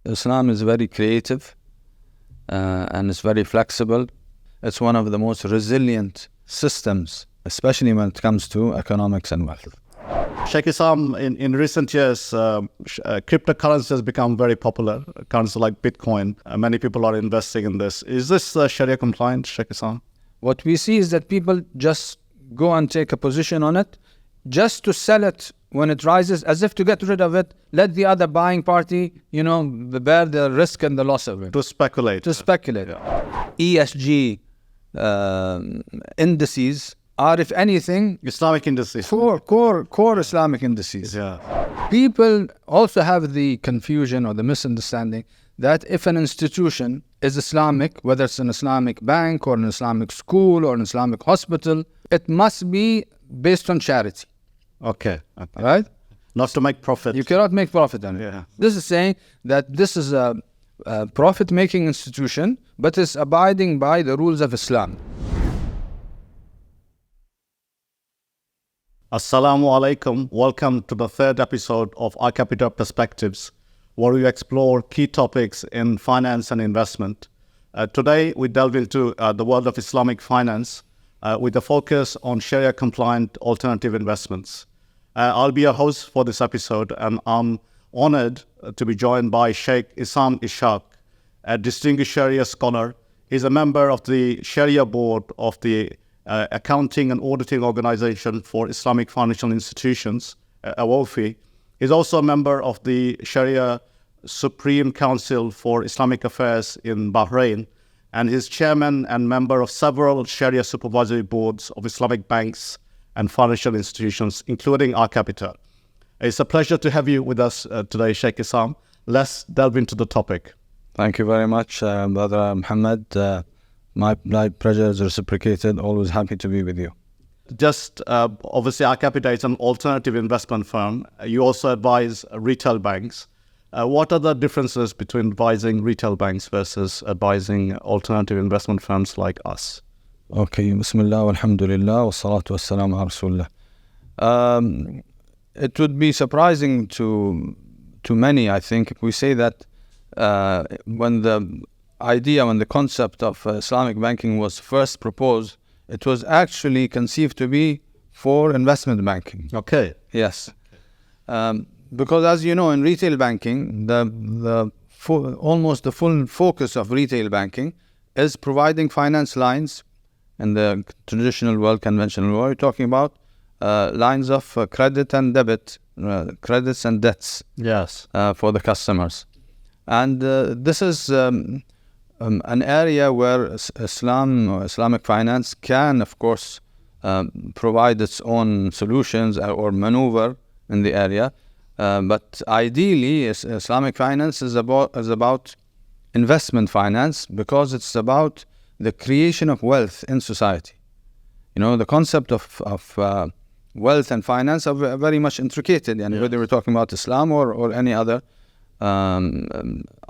Islam is very creative and it's very flexible. It's one of the most resilient systems, especially when it comes to economics and wealth. Sheikh Isam, in recent years, cryptocurrency has become very popular. Currency like Bitcoin, many people are investing in this. Is this Sharia compliant, Sheikh Isam? What we see is that people just go and take a position on it just to sell it when it rises, as if to get rid of it, let the other buying party, bear the risk and the loss of it. To speculate. Yeah. ESG indices are, if anything, Islamic indices. Core Islamic indices. Yeah. People also have the confusion or the misunderstanding that if an institution is Islamic, whether it's an Islamic bank or an Islamic school or an Islamic hospital, it must be based on charity. Okay. Right? Not to make profit. You cannot make profit on it. Yeah. This is saying that this is a profit-making institution, but is abiding by the rules of Islam. Assalamu alaikum. Welcome to the third episode of Arcapita Perspectives, where we explore key topics in finance and investment. Today, we delve into the world of Islamic finance with a focus on Sharia-compliant alternative investments. I'll be your host for this episode, and I'm honored to be joined by Sheikh Isam Ishaq, a distinguished Sharia scholar. He's a member of the Shari'ah Board of the Accounting and Auditing Organization for Islamic Financial Institutions, AAOIFI. He's also a member of the Shari'ah Supreme Council for Islamic Affairs in Bahrain, and he's chairman and member of several Shari'ah Supervisory Boards of Islamic banks and financial institutions, including Arcapita. It's a pleasure to have you with us today, Sheikh Isam. Let's delve into the topic. Thank you very much, Brother Mohammed. My pleasure is reciprocated. Always happy to be with you. Just obviously, Arcapita is an alternative investment firm. You also advise retail banks. What are the differences between advising retail banks versus advising alternative investment firms like us? Okay, Bismillah, alhamdulillah, wa salatu wa salam ala Rasulullah. It would be surprising to many, I think, if we say that when the concept of Islamic banking was first proposed, it was actually conceived to be for investment banking. Okay. Yes. Because as you know, in retail banking, almost the full focus of retail banking is providing finance lines. In the traditional world, conventional world, we're talking about lines of credit and debit, credits and debts. Yes. For the customers. And this is an area where Islamic finance can, of course, provide its own solutions or maneuver in the area. But ideally, Islamic finance is about investment finance, because it's about the creation of wealth in society. The concept of wealth and finance are very much intricated, and whether we're talking about Islam or any other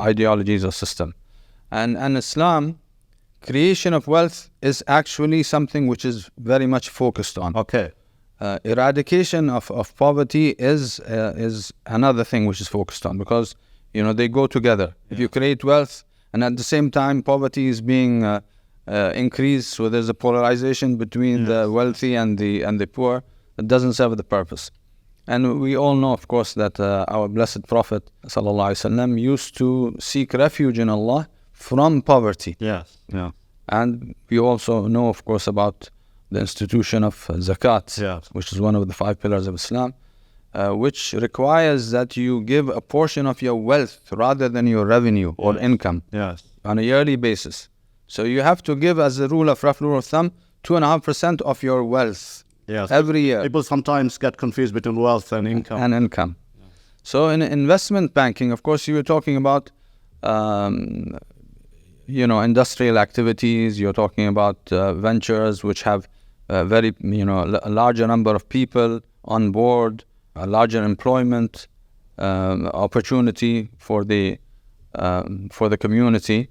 ideologies or system. And Islam, creation of wealth is actually something which is very much focused on. Okay. Eradication of poverty is another thing which is focused on, because they go together. If you create wealth and at the same time poverty is being increased, so there's a polarization between the wealthy and the poor, it doesn't serve the purpose. And we all know, of course, that our blessed Prophet ﷺ used to seek refuge in Allah from poverty. Yes. Yeah. And we also know, of course, about the institution of zakat, which is one of the 5 pillars of Islam, which requires that you give a portion of your wealth rather than your revenue or income on a yearly basis. So you have to give, as a rough rule of thumb, 2.5% of your wealth every year. People sometimes get confused between wealth and income. So in investment banking, of course, you were talking about industrial activities. You're talking about ventures which have a larger number of people on board, a larger employment opportunity for the community.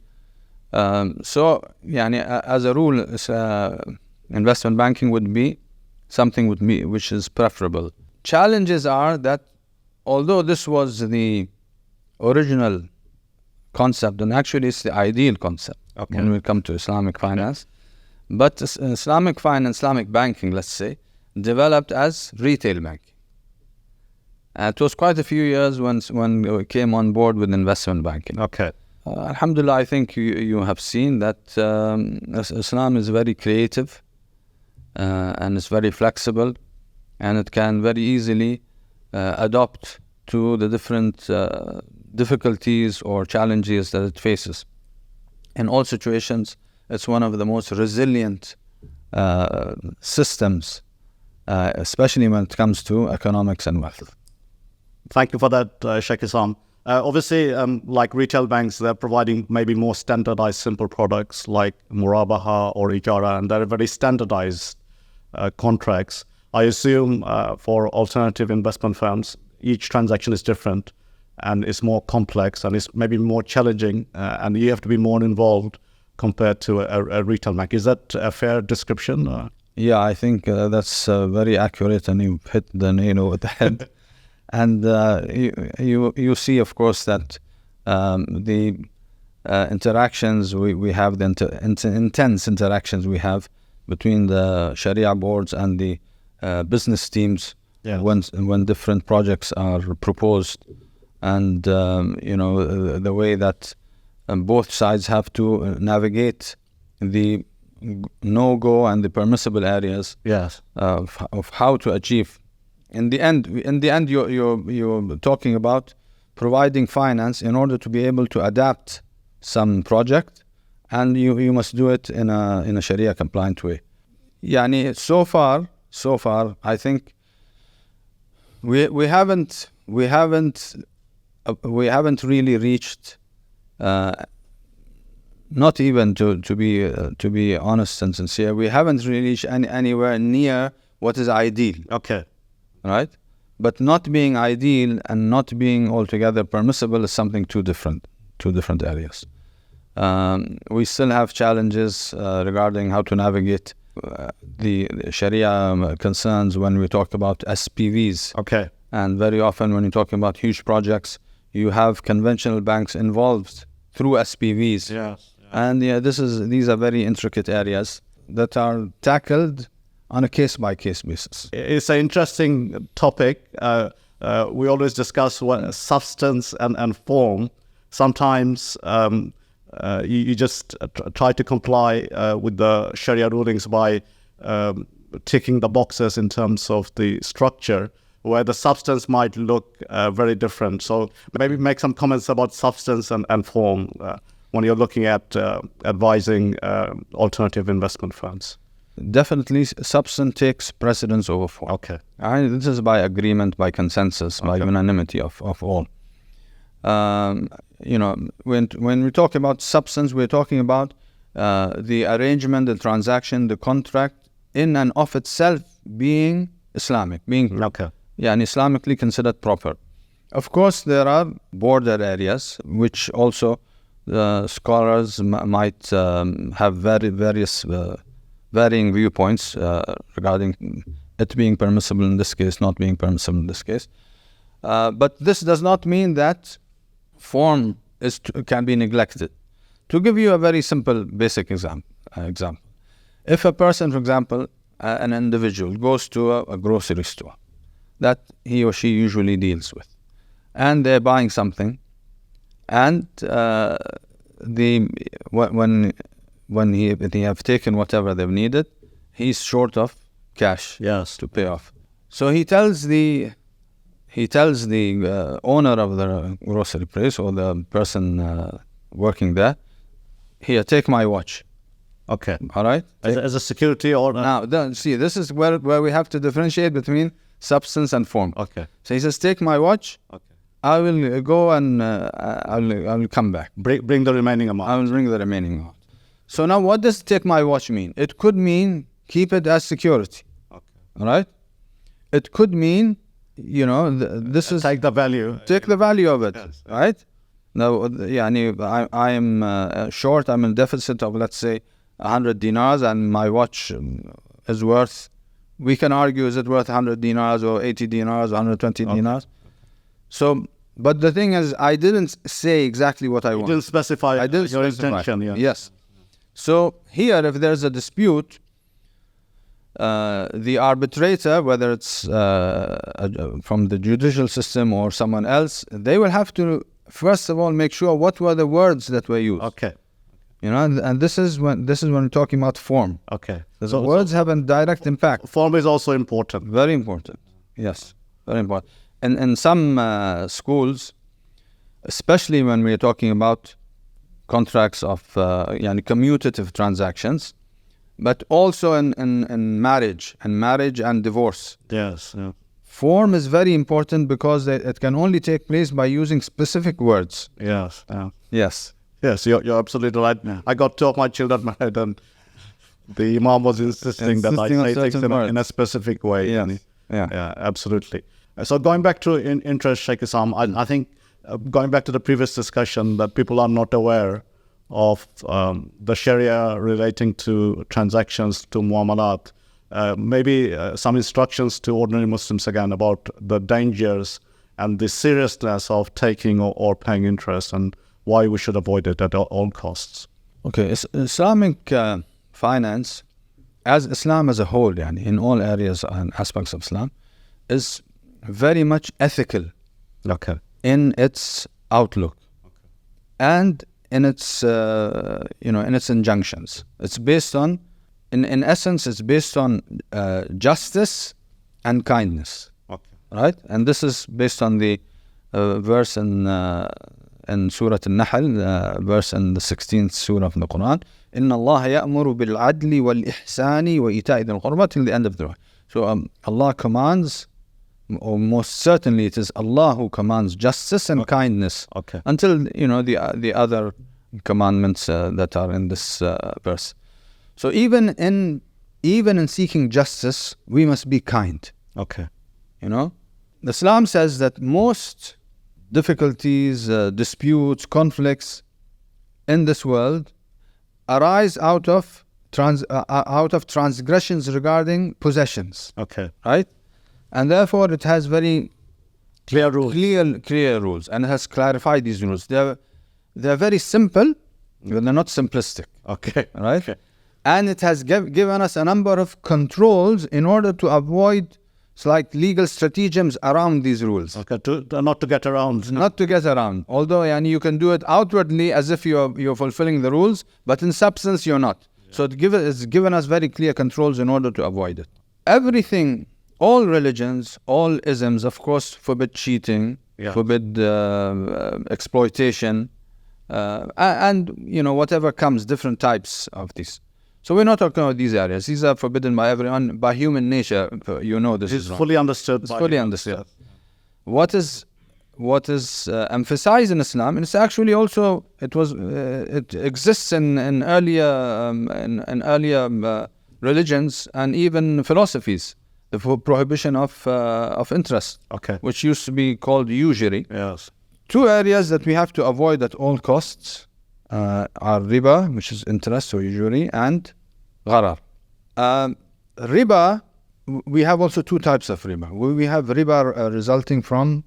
So, as a rule, investment banking would be something which is preferable. Challenges are that although this was the original concept, and actually it's the ideal concept when we come to Islamic finance. But Islamic finance, Islamic banking, let's say, developed as retail banking. It was quite a few years when we came on board with investment banking. Alhamdulillah, I think you have seen that Islam is very creative and it's very flexible, and it can very easily adapt to the different difficulties or challenges that it faces. In all situations, it's one of the most resilient systems, especially when it comes to economics and wealth. Thank you for that, Sheikh Isam. Obviously, like retail banks, they're providing maybe more standardized, simple products like Murabaha or Ijara, and they're very standardized contracts. I assume for alternative investment firms, each transaction is different and it's more complex and it's maybe more challenging, and you have to be more involved compared to a retail bank. Is that a fair description? Yeah, I think that's very accurate, and you've hit the nail on the head. And you see, of course, that the interactions we have, the intense interactions we have between the Shari'ah boards and the business teams when different projects are proposed, and the way that both sides have to navigate the no-go and the permissible areas of how to achieve. In the end, you're talking about providing finance in order to be able to adapt some project, and you must do it in a Sharia-compliant way. Yani so far, I think we haven't really reached. Not even to be honest and sincere, we haven't really reached anywhere near what is ideal. Right? But not being ideal and not being altogether permissible is something two different areas. We still have challenges regarding how to navigate the Sharia concerns when we talk about SPVs. And very often when you're talking about huge projects, you have conventional banks involved through SPVs. And these are very intricate areas that are tackled on a case-by-case basis. It's an interesting topic. We always discuss what substance and form. Sometimes you just try to comply with the Sharia rulings by ticking the boxes in terms of the structure, where the substance might look very different. So maybe make some comments about substance and form when you're looking at advising alternative investment firms. Definitely, substance takes precedence over form. This is by agreement, by consensus, by unanimity of all. When we talk about substance, we're talking about the arrangement, the transaction, the contract in and of itself being Islamic, being Islamically considered proper. Of course, there are border areas which also scholars might have various varying viewpoints regarding it being permissible in this case, not being permissible in this case. But this does not mean that form can be neglected. To give you a very simple, basic example. If a person, for example, an individual goes to a grocery store that he or she usually deals with, and they're buying something, and when they have taken whatever they've needed, he's short of cash to pay off. So he tells the owner of the grocery place or the person working there, here, take my watch. All right? As a security or... Now, see, this is where we have to differentiate between substance and form. So he says, take my watch. I will go and I will come back. Bring the remaining amount. I will bring the remaining amount. So now what does take my watch mean? It could mean keep it as security. All right? It could mean, this is... Take the value. Take the value of it, right? Now, I am short, I'm in deficit of, let's say, 100 dinars, and my watch is worth, we can argue, is it worth 100 dinars or 80 dinars or 120 dinars? So But the thing is, I didn't say exactly what I want. You didn't specify I didn't your specify. intention. Yeah. Yes. So here, if there's a dispute, the arbitrator, whether it's from the judicial system or someone else, they will have to first of all make sure what were the words that were used. Okay. You know, and this is when we're talking about form. Okay. The words have a direct impact. Form is also important. Very important. Yes, very important. And in some schools, especially when we're talking about contracts of commutative transactions, but also in marriage and divorce. Yes. Yeah. Form is very important because it can only take place by using specific words. Yes. Yeah. Yes. Yes, you're absolutely right. Yeah. I got two of my children married, and the imam was insisting that I say things in a specific way. Yes. Yeah, absolutely. So going back to interest, Sheikh Isam, I think going back to the previous discussion, that people are not aware of the Sharia relating to transactions, to muamalat. Maybe some instructions to ordinary Muslims again about the dangers and the seriousness of taking or paying interest, and why we should avoid it at all costs. Okay, Islamic finance, as Islam as a whole, in all areas and aspects of Islam, is very much ethical. Okay. In its outlook, and in its in its injunctions. It's based on, in essence, it's based on justice and kindness. Okay. Right, and this is based on the verse in Surah Al-Nahl, verse in the 16th Surah of the Quran. Inna Allah ya'muru bil adli wal ihsani wa ita'i dhil qurba, till the end of the verse. So Allah commands, or most certainly it is Allah who commands justice and kindness. Okay. Until the other commandments that are in this verse. So even in seeking justice, we must be kind. Okay. Islam says that most difficulties, disputes, conflicts in this world arise out of transgressions regarding possessions. Okay. Right? And therefore it has very clear rules. Clear rules, and it has clarified these rules. They're very simple, but they're not simplistic. Okay. Right? Okay. And it has given us a number of controls in order to avoid legal stratagems around these rules. Okay, not to get around. Not to get around. Although you can do it outwardly as if you're fulfilling the rules, but in substance you're not. Yeah. So it's given us very clear controls in order to avoid it. Everything, all religions, all isms, of course, forbid cheating, forbid exploitation, and whatever comes, different types of these. So we're not talking about these areas. These are forbidden by everyone, by human nature. This is wrong. Fully understood. It's fully understood. What is emphasized in Islam, and it's actually also it exists in earlier religions and even philosophies. The prohibition of interest, which used to be called usury. Yes. Two areas that we have to avoid at all costs are riba, which is interest or usury, and gharar. Riba, we have also two types of riba. We have riba resulting from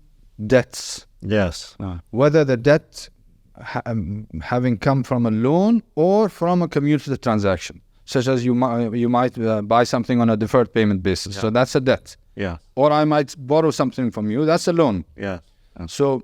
debts. Yes. Whether the debt having come from a loan or from a commutative transaction, such as you might buy something on a deferred payment basis. Yeah. So that's a debt. Yeah. Or I might borrow something from you. That's a loan. Yeah. So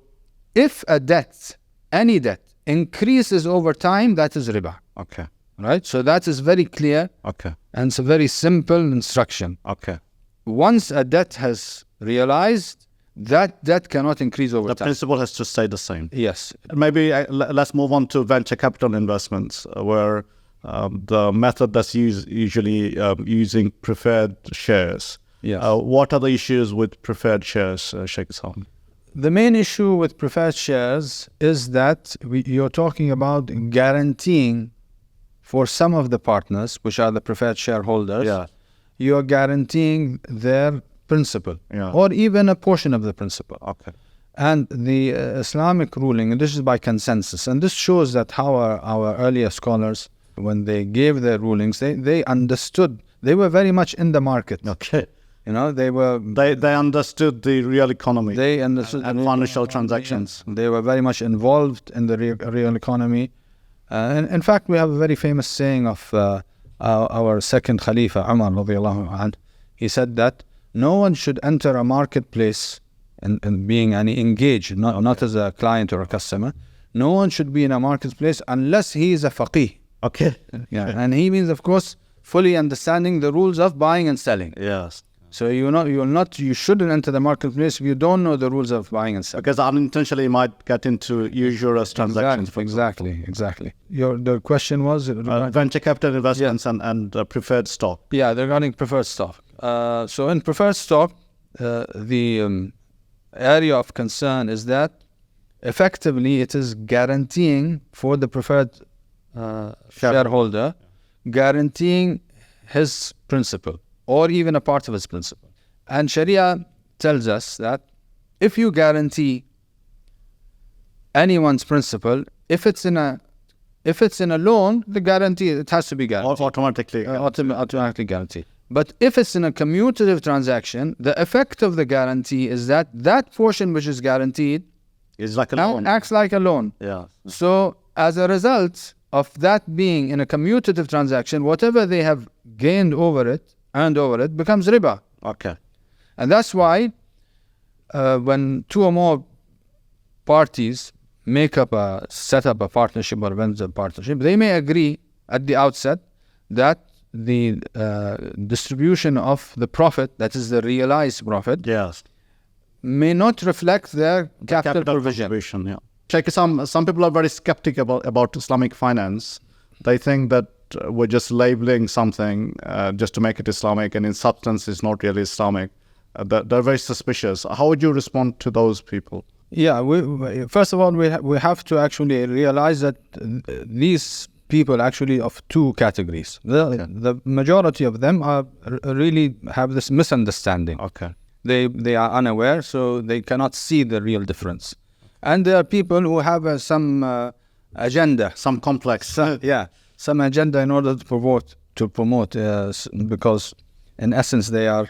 if a debt, any debt, increases over time, that is riba. Okay. Right? So that is very clear. Okay. And it's a very simple instruction. Okay. Once a debt has realized, that debt cannot increase over time. The principle has to stay the same. Yes. Maybe let's move on to venture capital investments, where the method that's usually using preferred shares. Yes. What are the issues with preferred shares, Sheikh Isam? The main issue with preferred shares is that you're talking about guaranteeing for some of the partners, which are the preferred shareholders, you're guaranteeing their principal, or even a portion of the principal. Okay. And the Islamic ruling, and this is by consensus, and this shows that how our earlier scholars, when they gave their rulings, they understood, they were very much in the market. Okay. They understood the real economy. They understood and financial transactions. They were very much involved in the real economy. And in fact, we have a very famous saying of our second Khalifa, Umar radiallahu anhu. He said that no one should enter a marketplace and being engaged, not as a client or a customer. No one should be in a marketplace unless he is a faqih. Okay. Yeah, and he means, of course, fully understanding the rules of buying and selling. Yes. So you shouldn't enter the marketplace if you don't know the rules of buying and selling. Because unintentionally you might get into usurious transactions. Exactly. The question was venture capital investments and preferred stock. Yeah, regarding preferred stock. So in preferred stock, the area of concern is that effectively it is guaranteeing for the preferred shareholder, guaranteeing his principal, or even a part of his principal. And Sharia tells us that if you guarantee anyone's principal, if it's in a loan, the guarantee, it has to be guaranteed. Automatically guaranteed. But if it's in a commutative transaction, the effect of the guarantee is that portion which is guaranteed is like a loan. Acts like a loan. Yeah. So as a result of that being in a commutative transaction, whatever they have gained over it, earned over it, becomes riba. Okay. And that's why when two or more parties set up a partnership or venture partnership, they may agree at the outset that the distribution of the profit, that is the realized profit, yes, may not reflect their capital provision. Yeah. Sheikh Isam, some people are very skeptical about Islamic finance. They think that we're just labeling something just to make it Islamic, and in substance it's not really Islamic. They're very suspicious. How would you respond to those people? Yeah, first of all, we have to actually realize that these people actually of two categories. The majority of them are really have this misunderstanding. Okay. They are unaware, so they cannot see the real difference. And there are people who have some agenda, some complex, some agenda in order to promote, because in essence they are,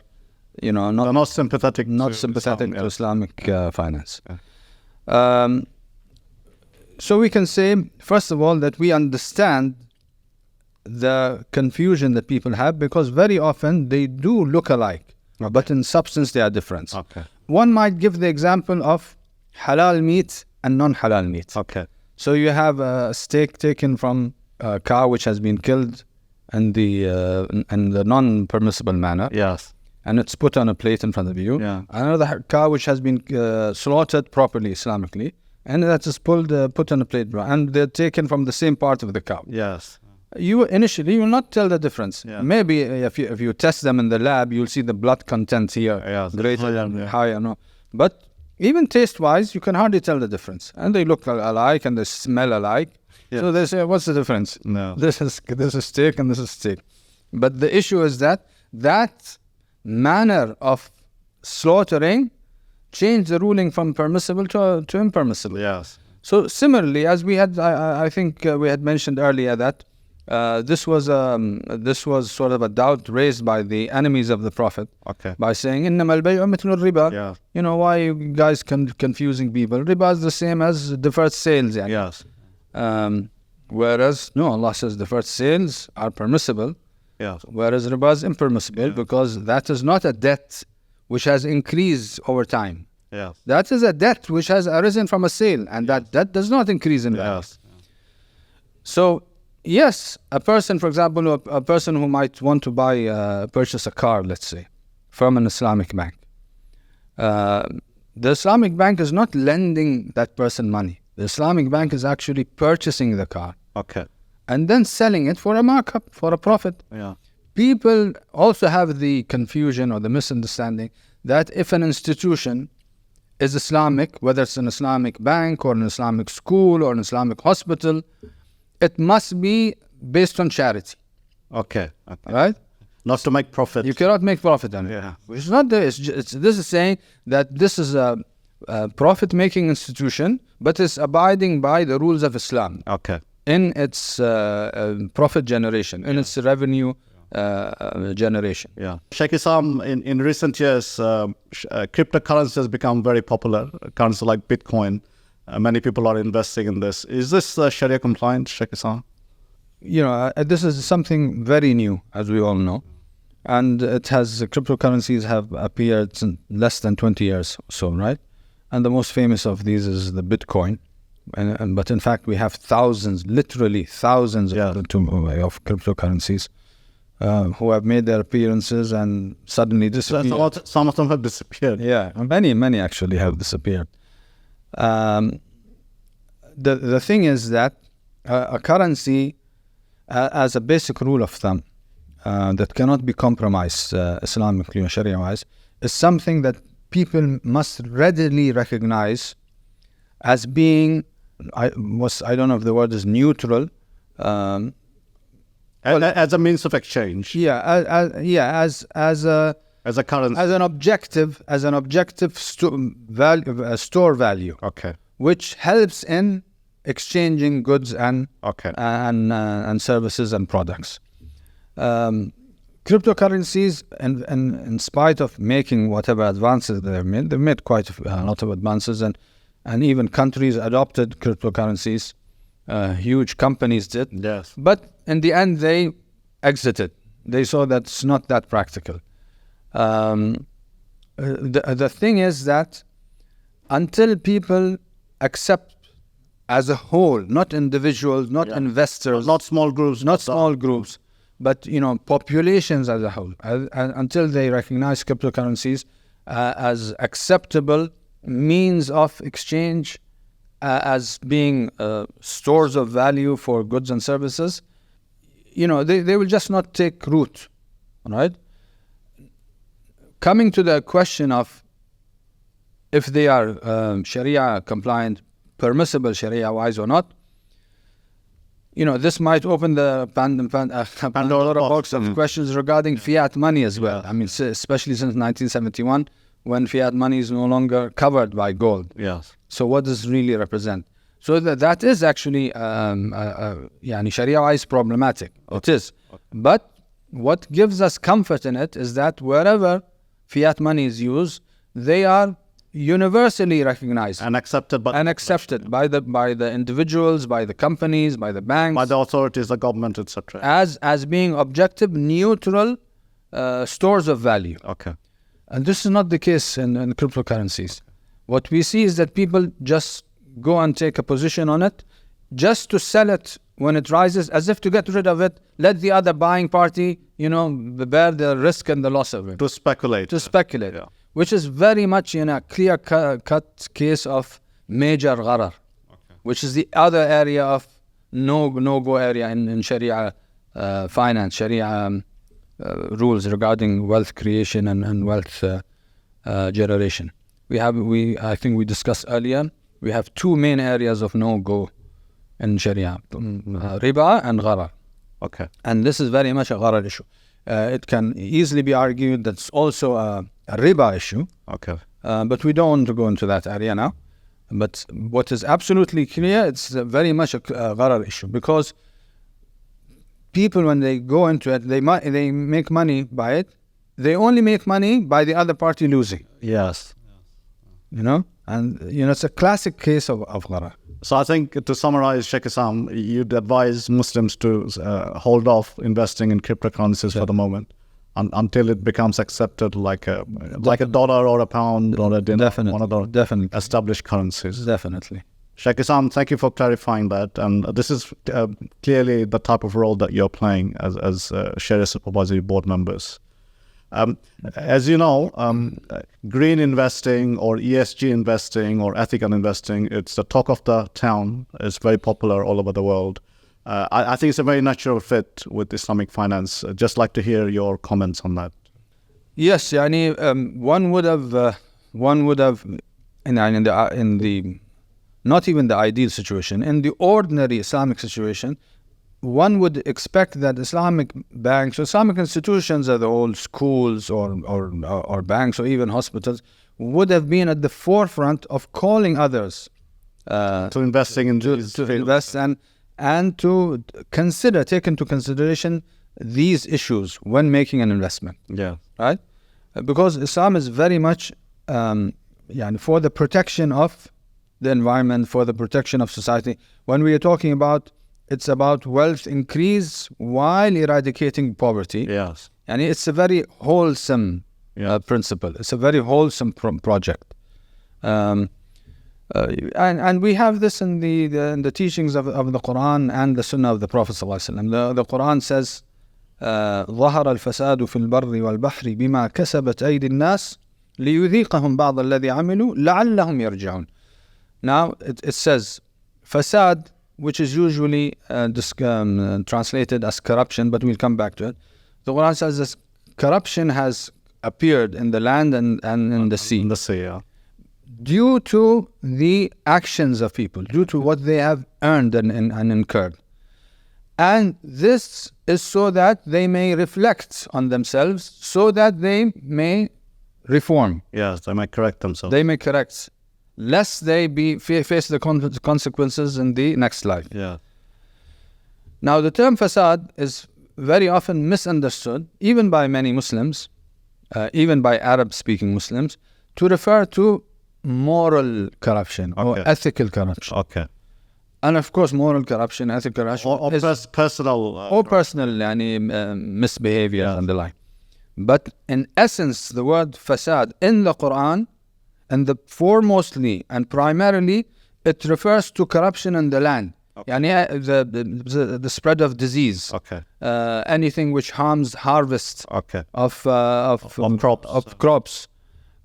not sympathetic to Islamic finance. Yeah. So we can say, first of all, that we understand the confusion that people have, because very often they do look alike, but in substance they are different. Okay. One might give the example of halal meat and non-halal meat. Okay. So you have a steak taken from a cow which has been killed in the non-permissible manner. Yes. And it's put on a plate in front of you. Yeah. Another cow which has been slaughtered properly Islamically, and that is put on a plate, and they're taken from the same part of the cow. Yes. You will not tell the difference. Yeah. Maybe if you test them in the lab, you'll see the blood content here greater, higher. No, but even taste-wise, you can hardly tell the difference, and they look alike and they smell alike. Yes. So they say, "What's the difference?" No. This is steak and this is steak. But the issue is that manner of slaughtering changed the ruling from permissible to impermissible. Yes. So similarly, as we had, I think we had mentioned earlier that this was sort of a doubt raised by the enemies of the Prophet. Okay. By saying, "Innama al-bay'u mithlu riba." Yeah. Why are you guys confusing people? Riba is the same as deferred sales. Yes. Whereas, no, Allah says deferred sales are permissible. Yeah. Whereas riba is impermissible, because that is not a debt which has increased over time. Yes. That is a debt which has arisen from a sale, and that debt does not increase in value. Yes. So, yes, a person, for example, a person who might want to purchase a car, let's say, from an Islamic bank. The Islamic bank is not lending that person money. The Islamic bank is actually purchasing the car. Okay. And then selling it for a markup, for a profit. Yeah. People also have the confusion or the misunderstanding that if an institution is Islamic, whether it's an Islamic bank or an Islamic school or an Islamic hospital, it must be based on charity. Okay. Right? Not to make profit. You cannot make profit on it. Yeah. Which is not there. This is saying that this is a profit-making institution, but it's abiding by the rules of Islam. Okay. In its profit generation, in its revenue generation. Yeah. Sheikh Isam, in recent years, cryptocurrency has become very popular. Currency like Bitcoin, many people are investing in this. Is this Sharia compliant, Sheikh Isam? This is something very new, as we all know. And cryptocurrencies have appeared in less than 20 years or so, right? And the most famous of these is the Bitcoin. But in fact, we have thousands, literally thousands of cryptocurrencies who have made their appearances and suddenly disappeared. Some of them have disappeared. Yeah, many actually have disappeared. The thing is that a currency, as a basic rule of thumb, that cannot be compromised Islamically or Sharia-wise, is something that people must readily recognize as being, I don't know if the word is neutral. As a means of exchange. Yeah, as a currency. As an objective store value. Okay. Which helps in exchanging goods and services and products. Cryptocurrencies, in spite of making whatever advances they've made quite a lot of advances, and even countries adopted cryptocurrencies. Huge companies did. Yes. But in the end, they exited. They saw that it's not that practical. The thing is that until people accept as a whole, not individuals, not investors, not small groups, but populations as a whole, until they recognize cryptocurrencies as acceptable means of exchange, as being stores of value for goods and services, they will just not take root, right? Coming to the question of if they are Sharia compliant, permissible Sharia-wise or not, this might open the Pandora box of questions regarding fiat money as well. I mean, especially since 1971, when fiat money is no longer covered by gold. Yes. So what does it really represent? So that is actually Sharia-wise problematic. Okay. It is. Okay. But what gives us comfort in it is that wherever fiat money is used, they are universally recognized and accepted by the individuals, by the companies, by the banks, by the authorities, the government, etc. as being objective, neutral stores of value. Okay. And this is not the case in cryptocurrencies. What we see is that people just go and take a position on it just to sell it when it rises, as if to get rid of it, let the other buying party, bear the risk and the loss of it. To speculate. Yeah. Which is very much in a clear-cut case of major gharar, which is the other area of no-go area in Sharia finance, Sharia rules regarding wealth creation and wealth generation. I think we discussed earlier, we have two main areas of no-go in Sharia, riba and gharar. Okay. And this is very much a gharar issue. It can easily be argued that's also a riba issue. Okay. But we don't want to go into that area now. But what is absolutely clear, it's very much a gharar issue, because people, when they go into it, they make money by it. They only make money by the other party losing. Yes. And it's a classic case of gharar. So I think, to summarize, Sheikh Isam, you'd advise Muslims to hold off investing in cryptocurrencies for the moment until it becomes accepted like a dollar or a pound or a dinar, one of the established currencies. Definitely. Sheikh Isam, thank you for clarifying that. And this is clearly the type of role that you're playing as Shari'ah Supervisory Board members. As you know, green investing or ESG investing or ethical investing, it's the talk of the town. It's very popular all over the world. I think it's a very natural fit with Islamic finance. I'd just like to hear your comments on that. Yes, one would have in the not even the ideal situation, in the ordinary Islamic situation, one would expect that Islamic banks or Islamic institutions, are the old schools or banks or even hospitals, would have been at the forefront of calling others to investing in to invest and to take into consideration these issues when making an investment. Yeah. Right? Because Islam is very much for the protection of the environment, for the protection of society. When we are talking about, it's about wealth increase while eradicating poverty. Yes. And it's a very wholesome principle. It's a very wholesome project. And we have this in the teachings of the Quran and the Sunnah of the Prophet ﷺ. The Quran says, ظهر الفساد في البر والبحر بما كسبت أيدي الناس ليذيقهم بعض الذي عملوا لعلهم يرجعون. Now it says fasad, which is usually translated as corruption, but we'll come back to it. The Quran says this corruption has appeared in the land and in the sea. In the sea, yeah. Due to the actions of people, due to what they have earned and incurred. And this is so that they may reflect on themselves, so that they may reform. Yes, they may correct themselves. They may correct, lest they face the consequences in the next life. Yeah. Now, the term fasad is very often misunderstood, even by many Muslims, even by Arab-speaking Muslims, to refer to moral corruption or ethical corruption. Okay. And of course, moral corruption, ethical corruption, or personal, misbehavior and the like. But in essence, the word fasad in the Quran, and foremostly and primarily, it refers to corruption in the land. Okay. The spread of disease. Okay. Anything which harms harvest. Okay. Of crops.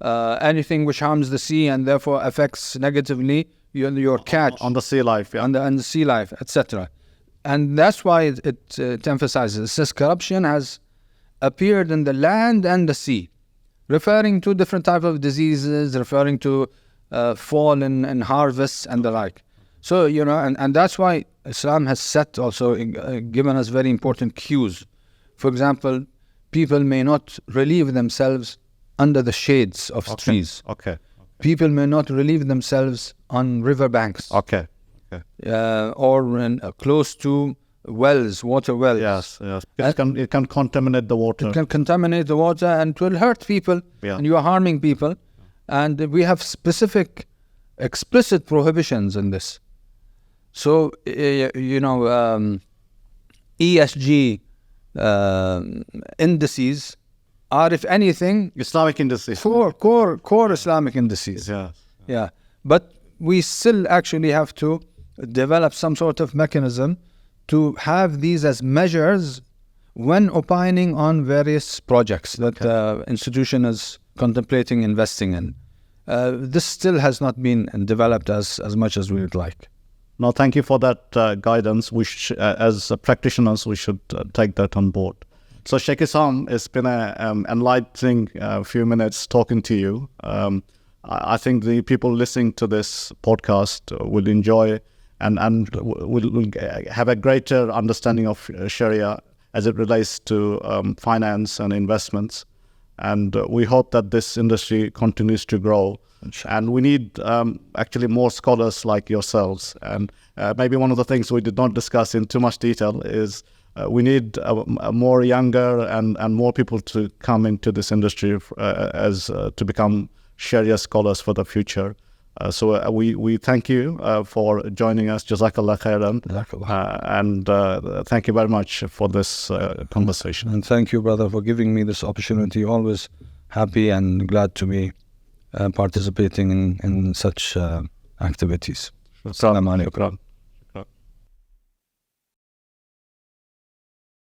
Anything which harms the sea and therefore affects negatively your catch on the sea life, on the sea life, etc. And that's why it emphasizes. It says corruption has appeared in the land and the sea, referring to different types of diseases, referring to fall in harvests and the like. So and that's why Islam has set also given us very important cues. For example, people may not relieve themselves under the shades of trees. Okay. People may not relieve themselves on river banks. Okay. Or close to wells, water wells. Yes. It can contaminate the water. It can contaminate the water and it will hurt people. Yeah. And you are harming people. And we have specific, explicit prohibitions in this. So, ESG indices are, if anything, Islamic indices. Core Islamic indices. Yeah. But we still actually have to develop some sort of mechanism to have these as measures when opining on various projects that the institution is contemplating investing in. This still has not been developed as much as we would like. No, thank you for that guidance. We as practitioners, we should take that on board. So, Sheikh Isam, it's been an enlightening few minutes talking to you. I think the people listening to this podcast will enjoy and will have a greater understanding of Sharia as it relates to finance and investments. And we hope that this industry continues to grow. And we need actually more scholars like yourselves. And maybe one of the things we did not discuss in too much detail is we need more younger and more people to come into this industry to become Sharia scholars for the future. So we thank you for joining us. Jazakallah khairan. And thank you very much for this conversation. And thank you, brother, for giving me this opportunity. Always happy and glad to be participating in such activities. Assalamu alaikum.